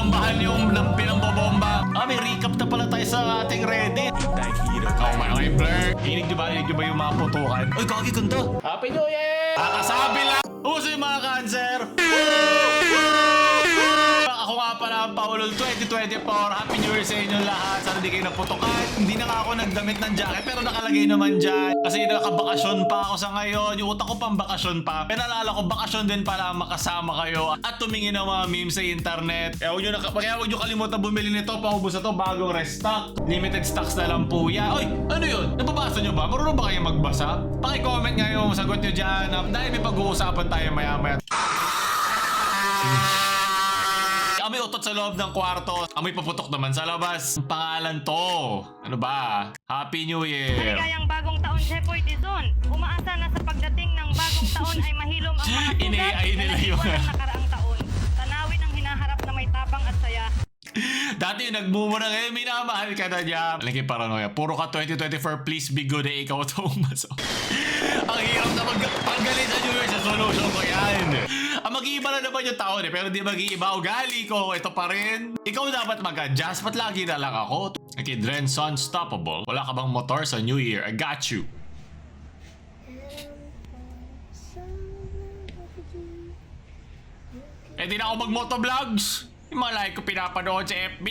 nabombahan yung pinambobomba. May recap na pala tayo sa ating Reddit. Oh, my Blur. Hinig nyo ba yung mga putukan? Uy, kagi ganda. Happy New Year! Kakasabi lang. Uso yung mga cancer. Ako nga pala ang Paulol 2024. Happy New Year sa inyo lahat. Sana di kayo naputokan. Hindi na nga ako nagdamit ng jacket pero nakalagay naman dyan. Kasi nakabakasyon pa ako sa ngayon. Yung utak ko pang bakasyon pa. Pero naalala ko bakasyon din para makasama kayo at tumingin ng mga memes sa internet. Kaya huwag nyo kalimutan bumili nito. Paubos na to. Bagong restock. Limited stocks na lang po yan. Oy, ano yun? Nababasa nyo ba? Marunong ba kayo magbasa? Paki-comment nga yung sagot nyo dyan. Dahil may pag-uusapan tayo maya-maya. Amoy utot sa loob ng kwarto. Amoy paputok naman sa labas. Ang pangalan to. Ano ba? Happy New Year. Maligayang bagong taon, Shepoy Dizon. Umaasa na sa pagdating ng bagong taon ay mahilom ang mga sugat Iniay nila yun. ng nakaraang taon. Tanawin ang hinaharap na may tapang at saya. Dati yung nagmumura ngayon, minamahal ka na niya. Alam paranoia. Puro ka 2024, please be good eh. Ikaw ito umaso. Ang hirap na paggalit sa New Year sa solution ko yan. Ang mag-iiba na naman yung taon eh. Pero di mag-iiba ugali ko. Ito pa rin. Ikaw dapat mag-adjust. Ba't lagi na lang ako? Okay, Dren's Unstoppable. Wala ka bang motor sa New Year? I got you. Eh di na ako mag-motovlogs. Yung mga like ko pinapanood sa FB.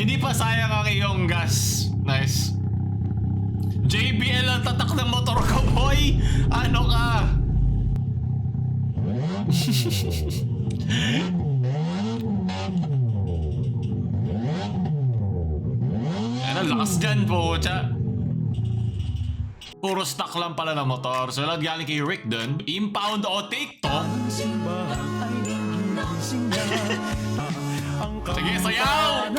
Hindi pa sayang ang iyong gas. Nice. JBL ang tatak ng motor ko, boy. Ano ka? Ano, lakas dyan po, tsa. Puro stock lang pala ng motor. So, lang galing kay Rick dun. Impound o TikTok. Sige, sayaw!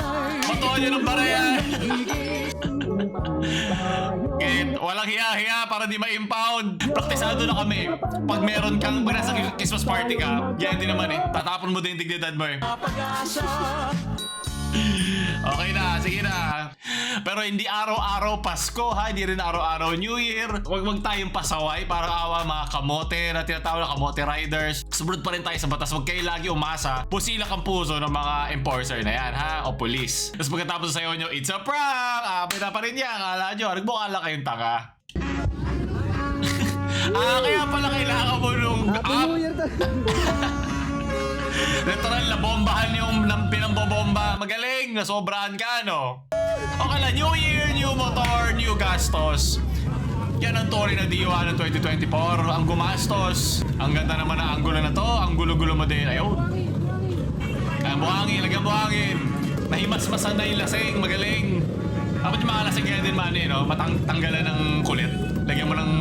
Matuwa nyo ng barya. Okay, walang hiya-hiya para di ma-impound. Praktisado na kami. Pag meron kang, pag nasa Christmas party ka, yan din naman eh. Tatapon mo din yung dignidad mo eh. Okay na, sige na. Pero hindi araw-araw Pasko ha, hindi rin araw-araw New Year. Huwag tayong pasaway, parang awa mga kamote na tinatawag na kamote riders. Sumunod pa rin tayo sa batas, huwag kayo lagi umasa. Pusilak ang puso ng mga enforcer na yan ha, o police. Tapos pagkatapos sayo nyo, it's a prank! Pina pa rin yan, akala nyo, nagbukala kayong tanga. Kaya pala kailangan mo nung literal na bombahan yung pinambobomba. Magaling, nasobrahan ka, no? Okay na, New Year, new motor, new gastos. Yan ang tori na diwa ng 2024. Ang gumastos. Ang ganda naman na anggulo na to. Ang gulo-gulo mo din. Ayaw. Lagyan buhangin. Nahimas-masan na yung lasing. Magaling. Dapat yung mga lasing kaya din man eh, no? Matanggalan ng kulit. Lagyan mo ng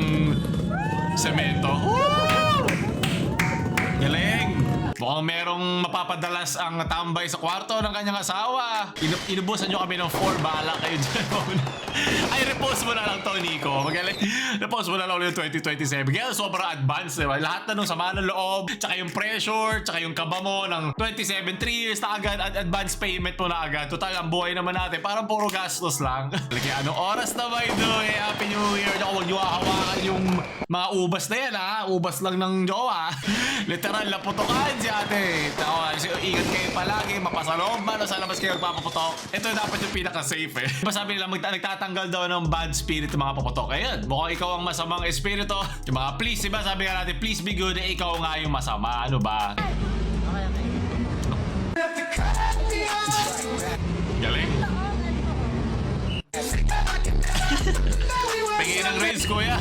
semento. Galing. Mukhang merong mapapadalas ang tambay sa kwarto ng kanyang asawa. Inubusan nyo kami ng 4. Bahala kayo dyan. Ay, repost mo na lang to, Nico. Magaling. Repost mo na lang ulit yung 2027. Kaya sobrang advanced, diba? Lahat na nung sama ng loob, tsaka yung pressure, tsaka yung kaba mo ng 27, 3 years na agad, at advance payment mo na agad. Total, ang buhay naman natin, parang puro gastos lang. Kaya anong oras na ba ito? Happy New Year. Huwag nyo hawakan yung mga ubas na yan, ha? Ubas lang ng jowa. Literal, naputokan si ate. Ingat kayo palagi, mapasaloob man o sa labas kayo magpapaputok. Ito dapat yung pinaka-safe eh. Sabi nila nagtatanggal daw ng bad spirit yung mga paputok. Ayun, mukhang ikaw ang masamang espiritu. Yung mga please, diba? Sabi nga natin, please be good, eh, ikaw nga yung masama. Ano ba? Galing. Pingin ng raise, kuya.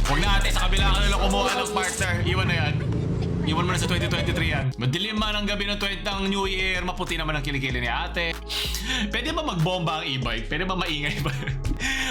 Huwag na ate, sa kabila ka nalang kumuha ng partner. Iwan na yan. Iwan mo na sa 2023 yan. Madilim man ang gabi ng New Year, maputi naman ang kilikili ni ate. Pwede ba magbomba ang e-bike? Pwede ba maingay ba?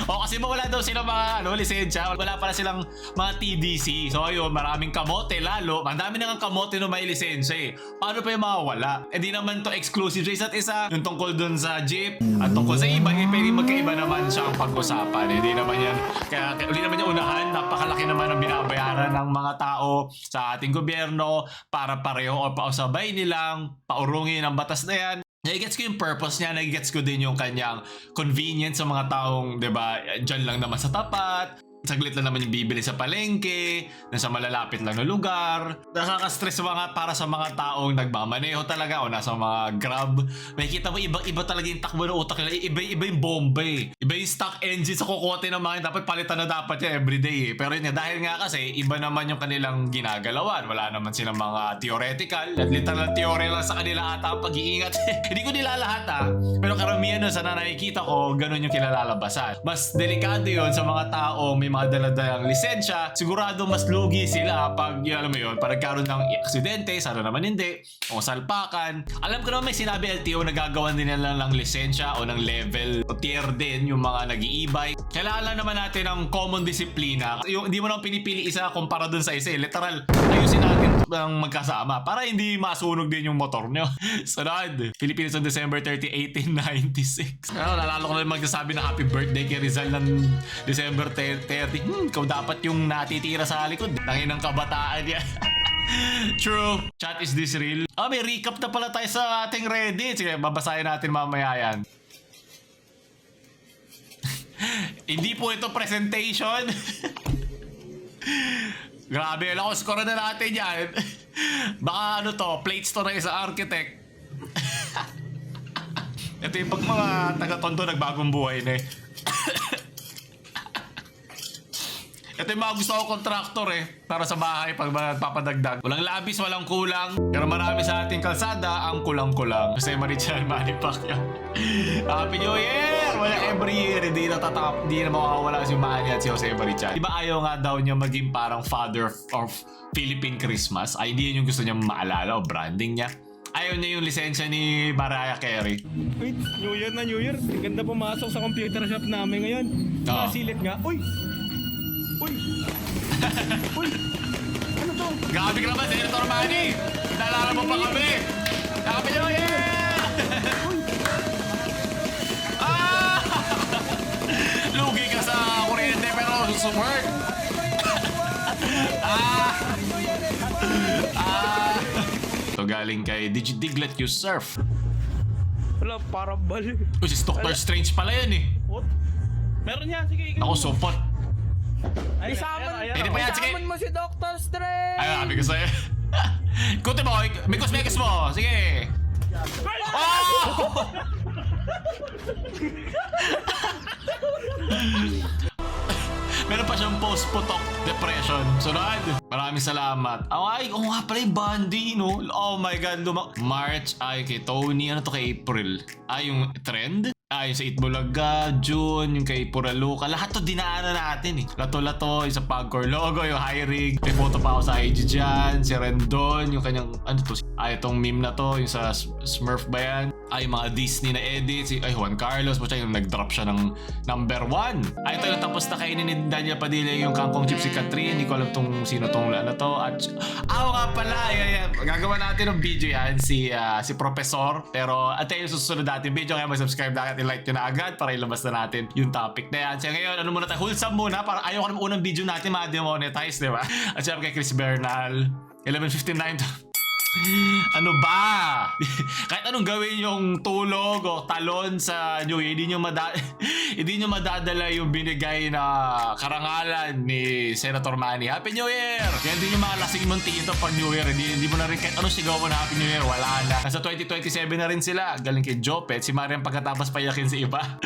O kasi wala daw silang mga lisensya. Wala pala silang mga TDC. So ayun, maraming kamote lalo. Ang dami na ng kamote na may lisensya eh. Paano pa yung mga wala? Eh di naman to exclusive sa isa't isa. Yung tungkol dun sa jeep at tungkol sa e-bike, eh, pwede magkaiba naman siya ang pag-usapan. Hindi naman yan. Kaya hindi naman yung unahan. Napakalaki naman ang binabayaran ng mga tao sa ating gobyerno para pareho o pausabay nilang paurungin ang batas na yan. Nagigets ko yung purpose niya, nagigets ko din yung kanyang convenience sa mga taong, di ba, dyan lang naman sa tapat. Saglit lang naman yung bibili sa palengke, nasa malalapit lang na lugar. Nakaka-stress mga para sa mga taong nagmamaneho talaga o nasa mga grab. Makikita mo iba talaga yung takbo ng utak nila. Iba yung bomba eh. Iba yung stock engine sa kukote ng mga dapat palitan na dapat yan everyday eh. Pero yun dahil nga kasi iba naman yung kanilang ginagalawan. Wala naman silang mga theoretical. At literal theory lang sa kanila ata ang pag-iingat. Hindi ko nila lahat pero karamihan nun sa nakikita ko, ganun yung kilalalabasan. Mas delikado yun sa mga taong may mga daladalang lisensya, sigurado mas lugi sila pag, alam mo yun, pag nagkaroon ng aksidente, sana naman hindi, o salpakan. Alam ko naman may sinabi LTO na gagawan din nila ng lisensya o ng level o tier din yung mga nag-i-e-bike. Kailangan naman natin ng common disiplina. Yung hindi mo naman pinipili isa kumpara dun sa isa. Literal, ayusin natin ng magkasama para hindi masunog din yung motor nyo. Sunod, Philippines on December 30, 1896. Nalala ko na magsasabi na happy birthday kay Rizal ng December 30. Ikaw dapat yung natitira sa likod. Tangin ng kabataan yan. True. Chat, is this real? May recap na pala tayo sa ating Reddit. Sige, babasahin natin mamaya yan. Hindi po ito presentation. Grabe, alam ko, score na natin yan. Baka ano to, plates to na isa architect. Ito yung pag mga taga-tondo nagbagong buhay na eh. Ito yung mga gusto ko kontraktor eh. Para sa bahay pag papadagdag. Walang labis, walang kulang. Pero marami sa ating kalsada ang kulang-kulang. Jose Marichan, Manny Pacquiao. Happy New Year! Wala every year. Hindi na mawawala si Manny at si Jose Marichan. Diba ayaw nga daw niya maging parang father of Philippine Christmas? Ay, hindi yun yung gusto niya maalala o branding niya. Ayaw niya yung lisensya ni Mariah Carey. Wait, New Year na New Year. Ang ganda pumasok sa computer shop namin ngayon. Nasilit nga. Uy! Uy! Uy! Ano to? Grabe ka naman, Senator Manny! Nalala mo pa kami! Happy New Year! Ah! Lugi ka sa kuryente pero support! Ito galing kay Digidiglet You Surf. Wala, parang bali. Uy, si Doctor Strange pala yan eh. What? Meron yan, sige. Ako, support. Isaman Hindi pa yan, sige. mo si Dr. Strange! Ay, sabi ko sa'yo. Kunti mo, mikos mo. Sige. Oh! Meron pa siyang post-putok depression. Sunod. Maraming salamat. Ay, nga pala yung Bandy, no? Oh my God. March, ay kay Tony. Ano to kay April? Ay, yung trend? Yung sa Itbulaga, June, yung kay Puraluka. Lahat to dinaanan natin eh. Lato-lato, yung sa Pagcor logo, yung high rig. May photo pa ako sa IG dyan. Si Rendon, yung kanyang, ano to? Itong meme na to, yung sa Smurf ba yan? Yung mga Disney na edits. Juan Carlos, basta yung nag-drop siya ng number 1. Ito yung tapos na kainin ni Daniel Padilla yung Kangkong Gypsy Catherine. Hindi ko alam tong sino tong na to. At, nga pala, gagawa natin ng video yan, si Professor. Pero, at yung susunod natin video, kaya mag-subscribe na i-like nyo na agad para ilabas na natin yung topic na yan. So ngayon, ano muna tayo? Wholesome muna. Para ayaw ko naman unang video natin ma-demonetize, di ba? At syempre kay Chris Bernal, 11:59 to. Ano ba? Kahit anong gawin yung tulog o talon sa New Year, hindi nyo madadala yung binigay na karangalan ni Senator Manny. Happy New Year! Kaya hindi nyo makalasing mong tito pag New Year. Hindi mo na rin kahit ano sigaw mo na Happy New Year. Wala na. Nasa 2027 na rin sila. Galing kay Jopet. Si Marian pagkatapos payakin si iba.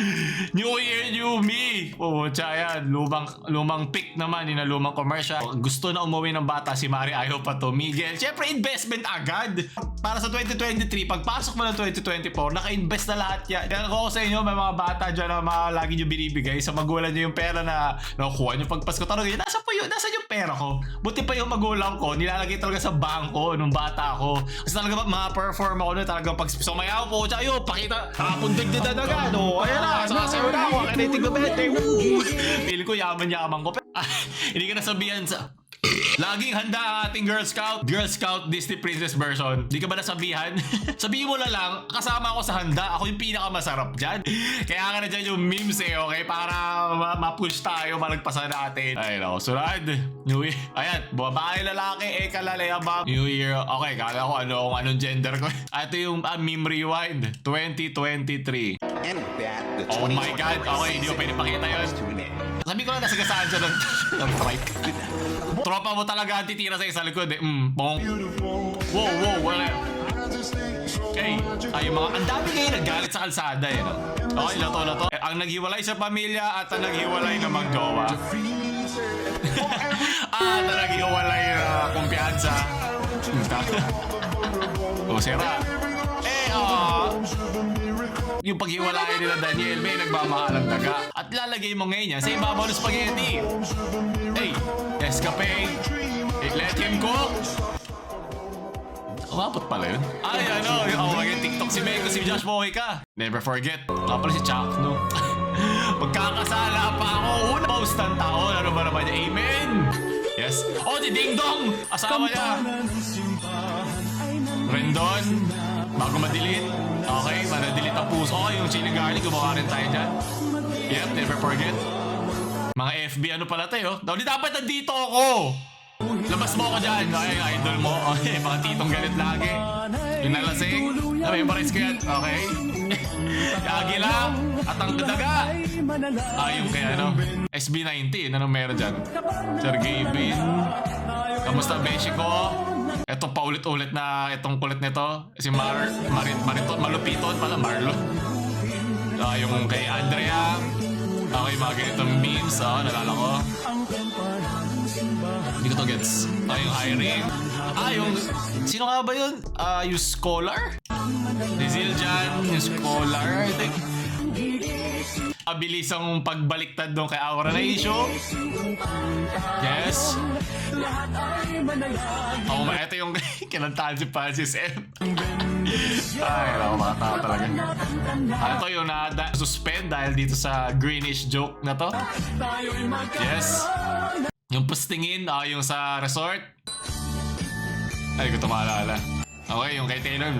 New Year, new me! Yan. Lumang pick naman. Yung lumang commercial. Gusto na umuwi ng bata si Mari. Ayaw pa to. Miguel. Siyempre, investment agad. Para sa 2023, pagpasok mo ng 2024, naka-invest na lahat yan. Kaya ako sa inyo, may mga bata dyan na lagi nyo binibigay sa magulang nyo yung pera na nakukuha nyo pagpasko. Tanong nyo, nasa yung pera ko? Buti pa yung magulang ko, nilalagay talaga sa bangko nung bata ako. Kasi talaga ma-perform ako na talaga pag sumayaw ko, tsaka yun, pakita, nakapundig din talaga. Ayan na, sasayaw na ako, kanitig na bete. Pili ko yaman-yaman ko. Hindi ka nasabihan sa... Laging handa ang ating Girl Scout. Girl Scout Disney Princess version. Di ka ba nasabihan? Sabihin mo na lang, kasama ako sa handa. Ako yung pinakamasarap dyan. Kaya nga na dyan yung memes okay? Para ma-push tayo, malagpasan natin. Ay, no. Sunod. New Year. Ayan, babae, lalaki, kalalaya, New Year. Okay, kala ko kung anong gender ko. Ito yung meme rewind. 2023. And that the Oh my God. Okay, hindi ko pwede pakita yun. Sabi ko na nasagasaan siya ng trike. Tropa mo talaga ang titira sa isa likod eh. Bong. Wow, wala. Okay. Ay, yung mga, ang dami ngayon naggalit sa kalsada eh. No? Okay, lato. Ang naghiwalay sa pamilya at ang naghiwalay na magjowa. At ang naghiwalay na kumpiyansa. O, sira. Yung paghiwalay nila Daniel, may nagmamahalang daga. At lalagay mo ngayon yan sa ibabaw ng spaghetti. Hey, escape. Let him cook. Umabot pala yun. Ay, TikTok si Meko, si Josh Mojica. Never forget. Pala si Chuck, no? Magkakasala pa ako. Una post ng taon. Ano ba naman niya? Amen. Yes. Oh, si Ding Dong. Asawa niya. Rendon. Bago madilit. Okay, madilit ang puso. Okay, yung chili garlic, gumawa rin tayo dyan. Yep, never forget. Mga FB, ano pala tayo? Di dapat nandito ako. Labas mo ako dyan. Okay, idol mo. Okay, mga titong galit lagi. Yung nalasing. Memorize ko yan. Okay. Agila. At ang daga. Yung kaya SB19. Anong meron dyan? Sergey Bin. Kamusta beshi ko? Etong paulit-ulit na itong kulit nito. Si Mariton, Malupiton pala, Marlo. Yung kay Andrea. Okay, mga ganitong memes. Nalala ko. Hindi ko to gets. Yung hiring. Yung... Sino nga ba yun? Yung scholar? Si Zildjian, yung scholar, I think. Abilisang pagbaliktad doon kay Aura na issue. Yes. Ito yung kinantahan si Francis M. Ay, ako mga tao talaga. Ito yung na-suspend dahil dito sa greenish joke na to. Yes. Yung postingin, yung sa resort. Ay, ko ito maalala. Okay, yung kay Taylor,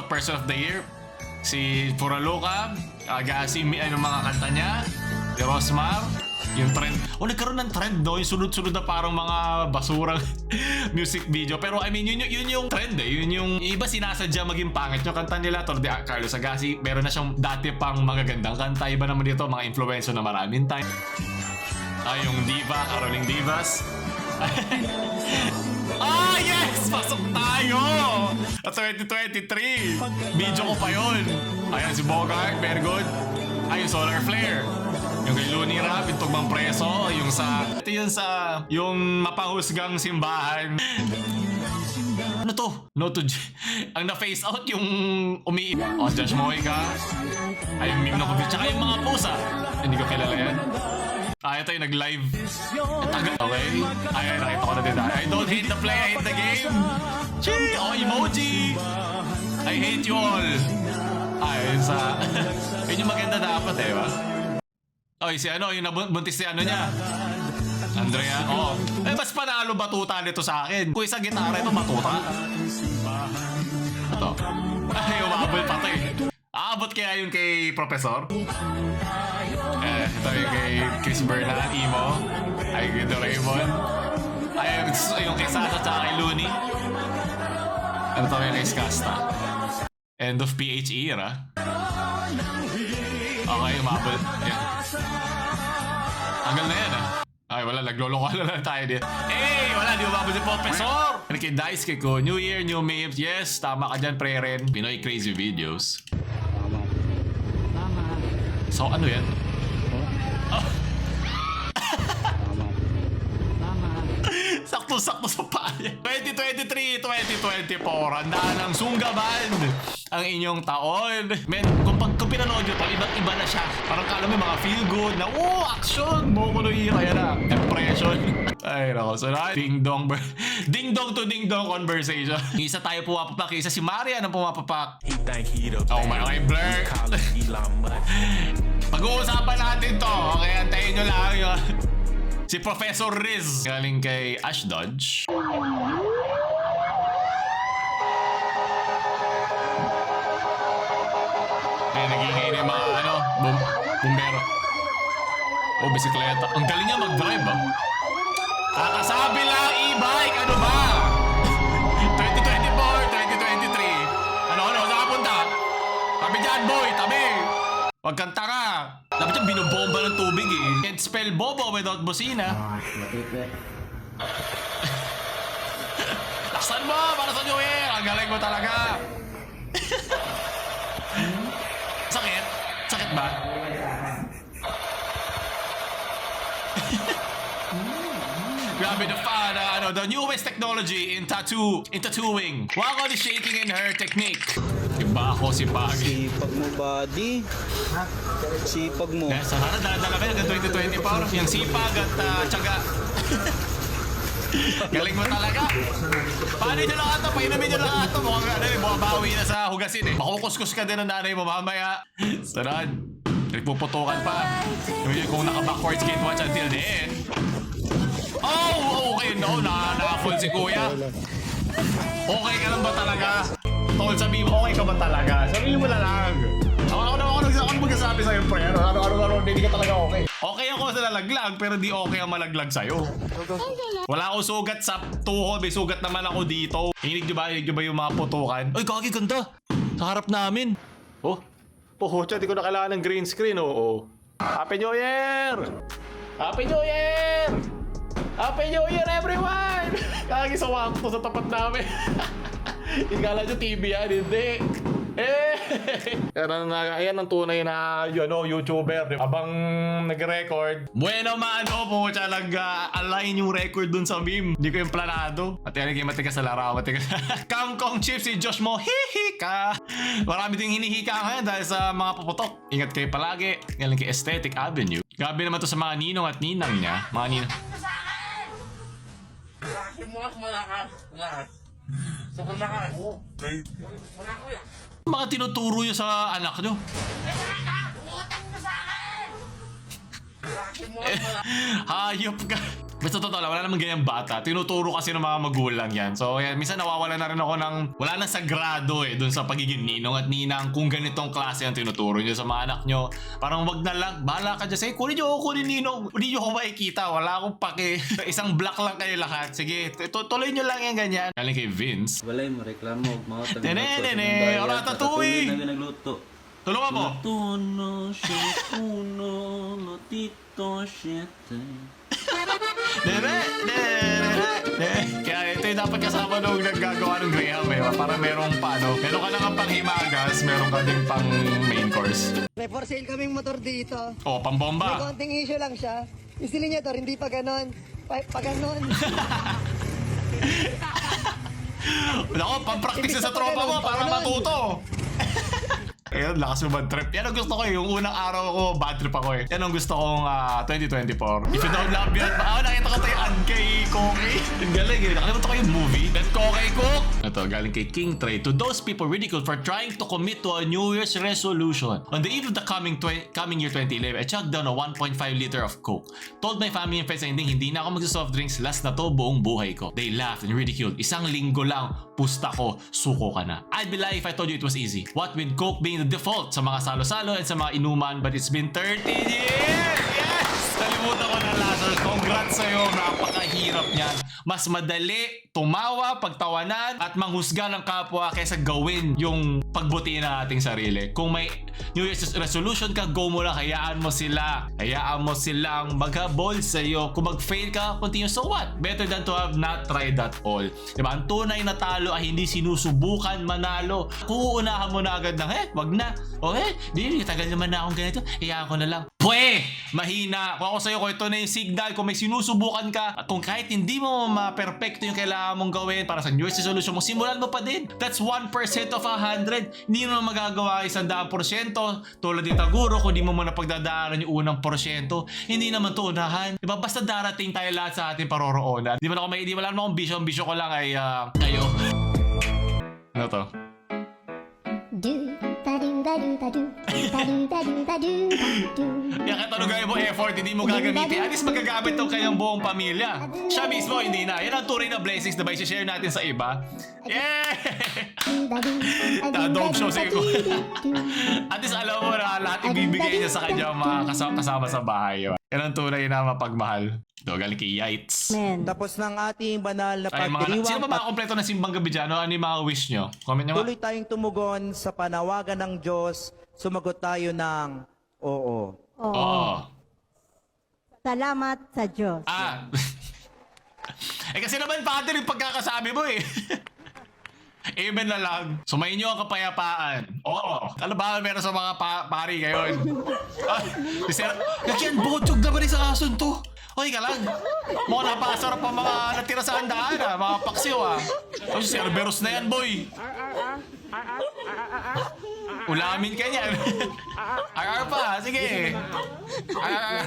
Person of the Year. Si Furaluka, Agassi, yung mga kanta niya. Si Rosmar, yung trend. Nagkaroon ng trend, no? Yung sunod-sunod na parang mga basurang music video. Pero I mean, yun yung trend eh. Yun yung iba sinasadya maging pangit. Yung kanta nila, Carlos Agassi, meron na siyang dati pang magagandang kanta. Iba naman dito, mga influencer na maraming time. Yung Diva, Caroling Divas. Yes! Pasok tayo! At 2023! Video ko pa yun. Ayan si Bogart, very good. Yung Solar Flare. Yung kay Looney Rap, yung Tugmang Preso. Yung sa... Ito yun sa... Yung mapahusgang simbahan. Ano to? No to... Ang na-face out yung umiip. Josh Mojica. Yung meme na COVID. Tsaka yung mga pusa. Hindi ko kilala yan. Ito yung nag-live. Okay. Nakita ko na din. I don't hate the play, I hate the game. Chee! Emoji! I hate you all. Yun sa... Yun yung maganda dapat eh, ba? Si yung nabuntis si niya. Andrea. Mas panalo batuta nito sa akin. Kung isang gitara ito, batuta. Ito. Umabol pa ito eh. Aabot kaya yun kay Professor? Ito yung kay Chris Bernal, Emo. Kay Doraemon. Yung kay Sasha tsaka kay Looney. Ito yung kay Skasta. End of PH era. Okay, umabot. Yan. Hanggang na yan wala, nagloloko na lang tayo dito. Wala, di umabot si Professor! Kay Dice, kay Ko, New Year, New Memes. Yes, tama ka dyan, pre-ren. Pinoy Crazy Videos. So, ano yan? Sakto-sakto sa paya. 2023, 2024, handaan ng sunggaban ang inyong taon. Men, kung pinanood nyo to, iba na siya. Parang kala mo mga feel good na, action! Momo no Hiro, yan na. Impression. Ay, nako. So, ding dong to ding dong conversation. Isa tayo pumapapak, isa si Marian ang pumapapak. My Blur. Pag-uusapan natin to. Okay, antayin nyo lang yung... Si Professor Riz. Galing kay Ash Dodge. Ay, nagingay na yung mga bumbero. Oh, bisikleta. Ang galing niya mag-drive, ah. Kakasabi lang e-bike, ano ba? 2024, 2023. Ano, saan ka punta? Tabi dyan, boy, tabi. Huwag kang tanga. Dapat yung binobomba ng tubig eh. Can't spell bobo without busina. Laksan mo, para sa New Year. Ang galing mo talaga. Sakit? Sakit ba? Grabe the fun, the newest technology in tattooing. Wakon is shaking in her technique. Iba ako si Pag. Sipag mo, buddy. Sipag mo. Sa harap, dala-dala kayo hanggang 2024. Yung sipag at tiyaga. Galing mo talaga. Paano nyo lang ito? Painumin nyo lang ito. Mukhang bumabawi na sa hugasin eh. Makukuskus ka din ng nanay mo mamaya. Sarad. Nagpuputukan pa. Kung naka-backwards, can't watch until the end. Oh, okay, no. Na-full si kuya. Okay ka lang ba talaga? Tol, sabihin mo, okay ka ba talaga? Sabihin mo na lang. Ako magsasabi sa'yo, pre. Ano, hindi ka talaga okay. Okay ako sa lalaglag, pero di okay ang malaglag sa'yo. Wala akong sugat sa tuhod. May sugat naman ako dito. Hinig nyo ba yung mga putukan? Ay, kaki, ganda. Sa harap namin. Oh, pohocha, di ko na kailangan ng green screen, oo. Happy New Year! Happy New Year! Happy New Year, everyone! Kagi sa wakto sa tapat namin. Ikala nyo TV yan, hindi. Ayan ang tunay na YouTuber. Abang nag-record. Bueno mano po, nag-align yung record dun sa meme. Hindi ko yung planado. At yan, matigas na laraw. Kangkong Chips, si Josh mo, hihika. Marami ding hinihika ngayon dahil sa mga puputok. Ingat kayo palagi. Galing kay Aesthetic Avenue. Gabi naman to sa mga ninong at ninang niya. Mga ninang. Mga tinuturo nyo sa anak nyo. Hayop ka. Basta totoo lang, wala namang ganyang bata. Tinuturo kasi ng mga magulang yan. So, yan, minsan nawawala na rin ako ng wala nang sagrado dun sa pagiging ninong at ninang kung ganitong klase ang tinuturo nyo sa mga anak nyo. Parang wag na lang, bahala ka dyan. Say, kunin nyo ako, kunin ninong. Hindi nyo ako makikita. Wala akong pake. Isang block lang kayo lahat. Sige, tuloy nyo lang yan ganyan. Galing kay Vince. Walay mo, reklamo. Mga Nene, ora tatui. Nagluto. Tulungan mo. Tuno, shikuno, lotito, shete. Kaya ito yung dapat kasama nung naggagawa ng Graham para merong meron ka lang pang himagas, meron ka din pang main course. May for sale kaming motor dito. Oh, May pambomba. konting issue lang siya. Yung silinyator, hindi pa ganon. Pa ganon. Ako, pang-practice sa tropa mo para matuto. Ayun, lakas mo bad trip. Yan ang gusto ko yung unang araw ko, bad trip ako Yan ang gusto kong 2024. If you don't love me, nakita ko tayo kay Koki. Ang galing nakalimutan ko yung movie. That Koki Cook. Ito, galing kay King Trey. To those people ridiculed for trying to commit to a New Year's resolution. On the eve of the coming year 2011, I chugged down a 1.5 liter of Coke. Told my family and friends na hindi na ako magsa-soft drinks, last na to buong buhay ko. They laughed and ridiculed. Isang linggo lang, pusta ko, suko ka na. I'd be lying if I told you it was easy. What with Coke being the default sa mga salo-salo and sa mga inuman, but it's been 13 years! Yes! Nalimutan ko na, Lazarus. Congrats sa'yo. Napakahirap niyan. Mas madali tumawa, pagtawanan, at manghusga ng kapwa kaysa gawin yung pagbuti ng ating sarili. Kung may New Year's resolution ka, go mo lang. Hayaan mo sila. Hayaan mo silang maghabol sa'yo. Kung mag-fail ka, continue. So what? Better than to have not tried at all. Diba? Ang tunay na talo ay hindi sinusubukan manalo. Kung uunahan mo na agad ng, wag na. Di, tagal naman na akong ganito. Hayaan ko na lang. Pwe! Mahina. Kung ako sa'yo, kung ito na yung signal, kung may sinusubukan ka, at kung kahit hindi mo ma-perfecto yung kailangan mong gawin para sa New Year's resolution mo, simulan mo pa din. That's 1% of 100. Hindi mo magagawa 100%. Tulad ni Taguro, kung di mo muna pagdadaanan yung unang porsyento, hindi naman to unahan. Diba? Basta darating tayo lahat sa ating paroroonan. Di mo alam akong bisyo ko lang ay kayo. Ano to? Kaya kahit ano gawin mo effort, hindi mo gagamitin. At least magagamit ng kanyang buong pamilya. Siya mismo, hindi na. Yan ang tunay na blessings na ba i-share natin sa iba. Yeah! Na-dog show sa iyo. At least alam mo na lahat ibibigay niya sa kanyang mga kasama sa bahay. Yan ang tunay na mapagmahal. Ito, galing kay Yites. Tapos ng ating banal na Ay, sino ba mga kompleto ng simbang gabi dyan? Ano yung mga wish nyo? Comment nyo nga. Tuloy tayong tumugon sa panawagan ng Diyos. Sumagot tayo ng oo. Oo. Salamat sa Diyos. Ah. Eh kasi naman father yung pagkakasabi mo eh. Amen na lang. Sumayin nyo ang kapayapaan. Oo. Ano ba meron sa mga pari ngayon? Yan, butog na ba rin sa asun to? Hoy ka lang. Mukhang napakasarap pa mga natira sa handaan ah. Mga paksiw ah. O si Cerberus na yan boy. Ulamin ka niyan. RR pa. Sige. RR.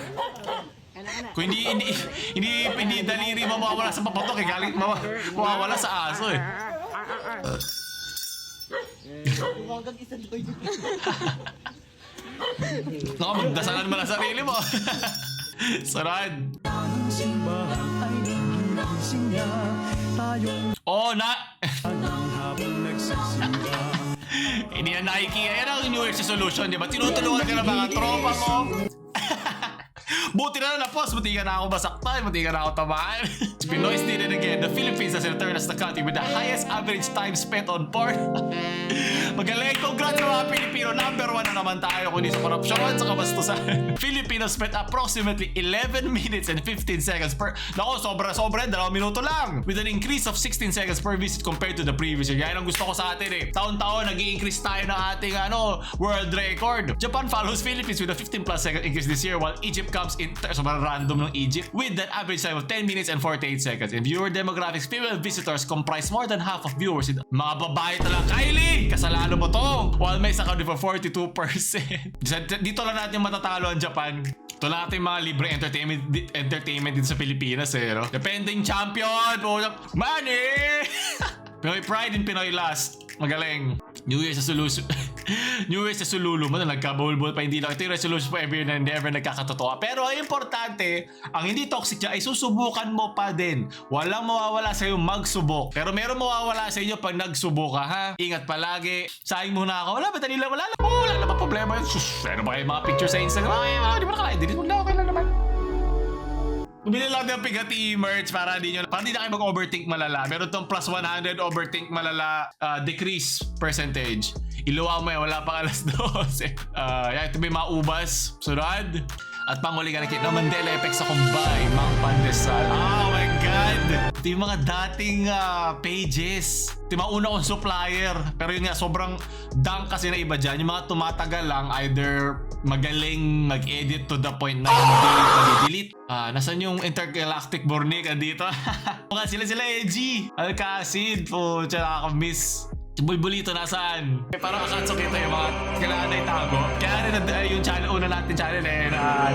Kung hindi daliri mo mawawala sa papatok eh. Galing mawawala sa aso eh. Naku, magdasalan mo na sarili mo. Sarad. Oh, na. Hindi na Nike. Yan ang New Year's resolution, di ba? Tinutulungan ka ng mga tropa mo. Buti na na-post. Buti ka na ako masaktan. Buti ka na ako tamaan. Pinoy's did it again. The Philippines has returned as the country with the highest average time spent on porn. Magaling. Congrats mga Pilipino. Number 1 na naman tayo kundi sa korupsyon sa kabastusan. Filipinos spent approximately 11 minutes and 15 seconds per... Naku, sobra-sobra. 2 minuto lang. With an increase of 16 seconds per visit compared to the previous year. Yan ang gusto ko sa atin eh. Taon-taon nag-i-increase tayo ng ating world record. Japan follows Philippines with a 15 plus second increase this year while Egypt comes in sobrang random ng Egypt with an average time of 10 minutes and 48 seconds. In viewer demographics, female visitors comprise more than half of viewers. Mga babae talaga. Kylie! Kasalanan mo to! While may sakawin for 42%. Dito lang natin matatalo ang Japan. Ito lang natin mga libre entertainment dito sa Pilipinas eh. No? Depending champion! Money! Pinoy pride in Pinoy last. Magaling. New Year's resolution. New Year's resolution mo na nagka-bowl-bowl pa. Hindi lang. Ito yung resolution po every year na never nagkakatotoo. Pero ang importante, ang hindi toxic dyan ay susubukan mo pa din. Walang mawawala sa'yo magsubok. Pero meron mawawala sa inyo pag nagsubok ka, ha? Ingat palagi. Sayang muna ako. Wala ba? Dali lang. Wala naman problema yun. Sus, meron ba kayo mga picture sa Instagram? Di ba nakalain? Delete mo na. Okay lang naman. Bumili lang ng Pigati merch para di na kayo mag-overthink malala. Meron tong plus 100 overthink malala decrease percentage. Iluwa mo yan, wala pang alas 12. Yan, ito may mga ubas. Sunod. At panghuli ka nakita ng Mandela effect sa kumbay, Mang Pandesal. Oh my God! Ito yung mga dating pages. Ito yung mga una kong supplier. Pero yun nga, sobrang dunk kasi na iba dyan. Yung mga tumatagal lang, either magaling mag-edit to the point na yung delete. Nasaan yung intergalactic Bornica dito? Mga sila Edgy. Alcacid po, tsaka nakaka-miss. Si Bulbulito nasaan? Parang akatso kita yung mga kailangan na itago. Kaya rin yung channel, una natin channel eh, na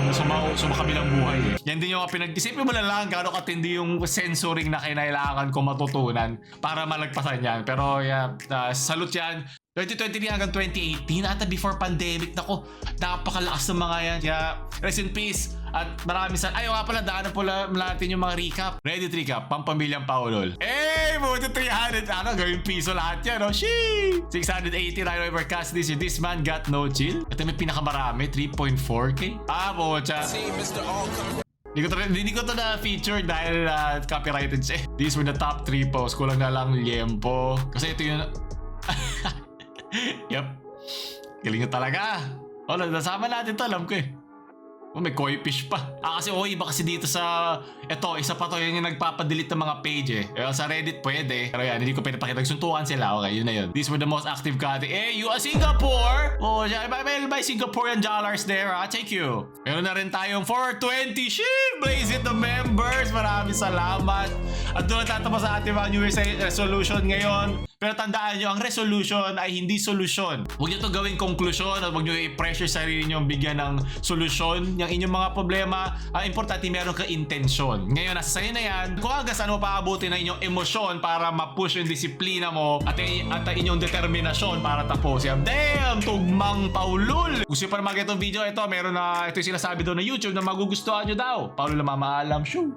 sumakabilang buhay eh. Yan din yung pinag-isipin mo na lang gano'ng katindi yung censoring na kinailangan ko matutunan para malagpasan yan. Pero yeah, salute yan. 2023 hanggang 2018 ata before pandemic. Nako, napakalakas ng mga yan. Kaya rest in peace. At marami sa... Ayaw nga pala, daanan po natin yung mga recap. Reddit recap, Pampamilyang Paulol. Eh, buti 300. Gawing piso lahat yan, no? Sheesh! 680 Rhino Overcast this year. This man got no chill. Ito may pinakamarami, 3.4k. Bocha. Hindi ko to na feature dahil copyrighted siya. These were the top 3 posts. Kulang na lang liempo. Kasi ito yung... Yep. Galing nyo talaga. Nasama natin to, alam ko eh. May koi fish pa. Kasi iba kasi dito sa... Ito, isa pa to yung nagpapadelete ng mga page eh. Sa Reddit pwede. Pero yan, hindi ko pinapakita. Nagsuntukan sila. Okay, yun na yun. These were the most active country. You are Singapore! By Singaporean dollars there, Thank you. Meron na rin tayong 420. Shit! Blaze it the members. Maraming salamat. At doon tatapos sa ating mga New Year's resolution ngayon. Pero tandaan nyo, ang resolution ay hindi solusyon. Huwag nyo ito gawing konklusyon at huwag nyo i-pressure sarili nyo bigyan ng solusyon yung inyong mga problema. Ang importante, meron ka intensyon. Ngayon, nasa sa'yo na yan. Kung hanggang saan mo paabuti na inyong emosyon para ma-push yung disiplina mo at ang inyong determinasyon para tapusin. Damn! Tugmang Paulul! Gusto pa naman itong video, ito meron na, ito yung sinasabi doon na YouTube na magugustuhan nyo daw. Paulul na mamaalam, shoo!